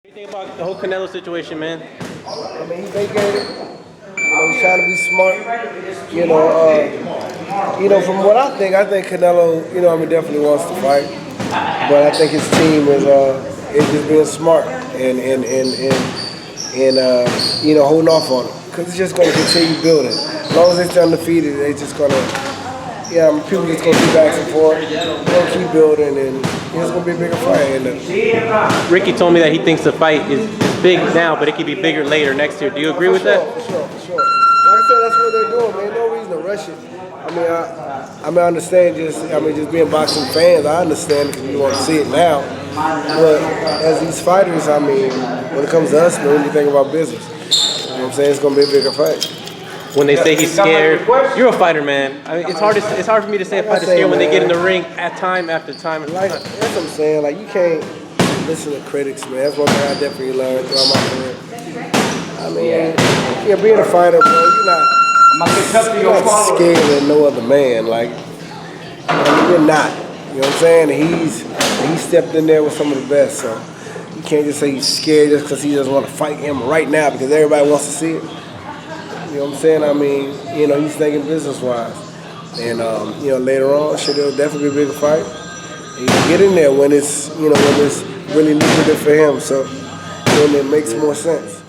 What do you think about the whole Canelo situation, man? I mean, he vacated. He's trying to be smart. From what I think Canelo, definitely wants to fight. But I think his team is just being smart and holding off on him because it's just going to continue building. As long as they stay undefeated, they just going to. People just gonna keep back and forth. They're gonna keep building, and it's gonna be a bigger fight. Ricky told me that he thinks the fight is big now, but it could be bigger later next year. Do you agree with that? For sure. Like I said, that's what they're doing, man. No reason to rush it. I understand just being boxing fans. I understand because we want to see it now. But as these fighters, when it comes to us, man, we think about business. You know what I'm saying? It's gonna be a bigger fight. When they say he's scared, you're a fighter, man. It's hard for me to say a fighter's scared when they get in the ring at time after time. That's what I'm saying. Like, you can't listen to critics, man. That's one thing I definitely learned throughout my career. Being a fighter, bro, you're not scared of no other man. Like, you're not. You know what I'm saying? He stepped in there with some of the best. So you can't just say he's scared just because he doesn't want to fight him right now because everybody wants to see it. You know what I'm saying? He's thinking business-wise. And, later on, it'll definitely be a bigger fight. He can get in there when it's really lucrative for him. So then it makes more sense.